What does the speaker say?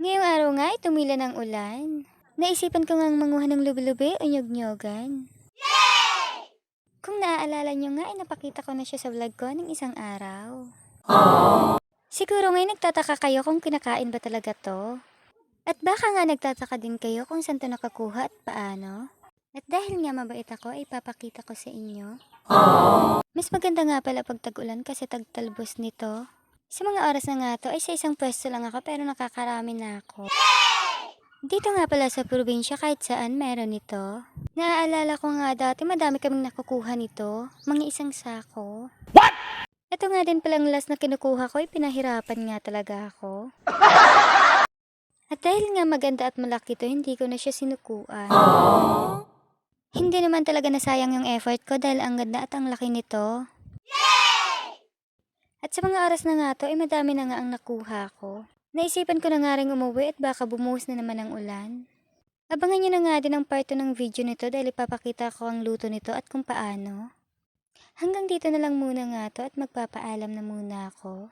Ngayong araw nga ay tumila ng ulan. Naisipan ko ngang manguha ng lubi-lubi o nyog-nyogan. Kung naaalala nyo nga ay napakita ko na siya sa vlog ko ng isang araw. Siguro ngayon nagtataka kayo kung kinakain ba talaga to. At baka nga nagtataka din kayo kung saan to nakakuha at paano. At dahil nga mabait ako ay papakita ko sa inyo. Mas maganda nga pala pag tag-ulan kasi tagtalbos nito. Sa mga oras na nga to ay sa isang pwesto lang ako pero nakakarami na ako. Dito nga pala sa probinsya kahit saan meron nito. Naaalala ko nga dati madami kaming nakukuha nito, mga isang sako. Ito nga din palang last na kinukuha ko ay pinahirapan nga talaga ako. At dahil nga maganda at malaki to, hindi ko na siya sinukuan. Hindi naman talaga nasayang yung effort ko dahil ang ganda at ang laki nito. At sa mga oras na nga to ay madami na nga ang nakuha ko. Naisipan ko na nga rin umuwi at baka bumuhos na naman ang ulan. Abangan nyo na nga din ang part 2 ng video nito dahil ipapakita ko ang luto nito at kung paano. Hanggang dito na lang muna nga to at magpapaalam na muna ako.